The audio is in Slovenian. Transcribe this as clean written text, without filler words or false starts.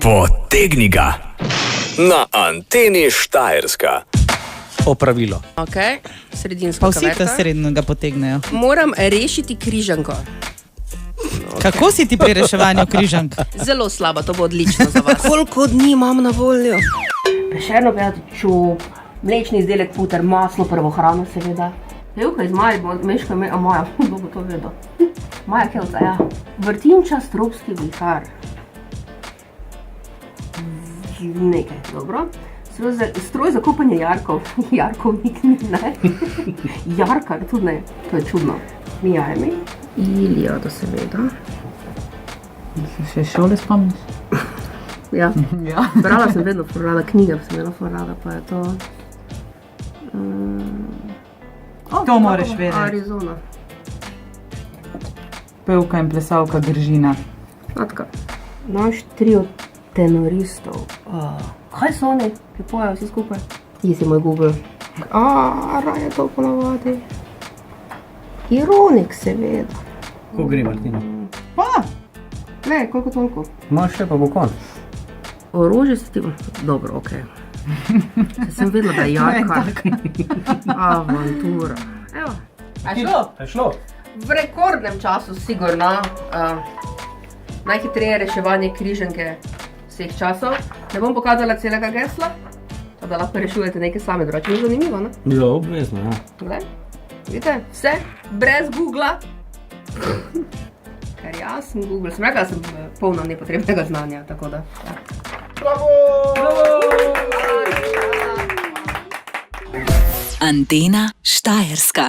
Potegni ga na Anteni Štajerska. Opravilo. Ok, sredinsko Pa vsi kaverta. ta srednjega potegnejo. Moram rešiti križanko. Kako si ti pri reševanju križank? Zelo slabo, to bo odlično za vas. Koliko dni imam na voljo? Prešerno pejati čup, mlečni izdelek, puter, maslo, prvo hrano seveda. Levka iz Maribor, meška a Maja, kdo bo to vedel? Maja Kelca, ja. Vrtinčast tropski vihar. Nekaj, dobro. Stroj za kopanje jarkov. Jarkovnik ni, ne? Jarkar, tudi ne. To je čudno. Mijajmi. Iliado seveda. Še šole spomniš? Ja. Ja. Brala sem vedno forrada, knjiga sem imela forrada, pa je to... To moraš vedeti. Arizona. Pevka in plesalka Gržina. Natka. Naš trio tenoristov. Kaj so oni, ki pojejo vsi skupaj? Ti si moj Google. Raje to ponavadi. Ironik seveda. Ko gre, Martina? Pa! Ne, koliko toliko. Imaš še pa bo konc. Orožje se ti... Dobro, okej. Sem vedela, da je jarka. Avantura. Evo. A je šlo? Je šlo? V rekordnem času, sigurno. Najhitreje reševanje križanke vseh časov. Ne bom pokazala celega gesla, da lahko rešujete nekaj sami, drugače ni zanimivo, ne? Ja, obvezno, ja. Glej, vidite, vse brez Googla. Ker jaz sem Google, sem rekla, da sem polna nepotrebnega znanja, tako da. Ja. Antena Štajerska.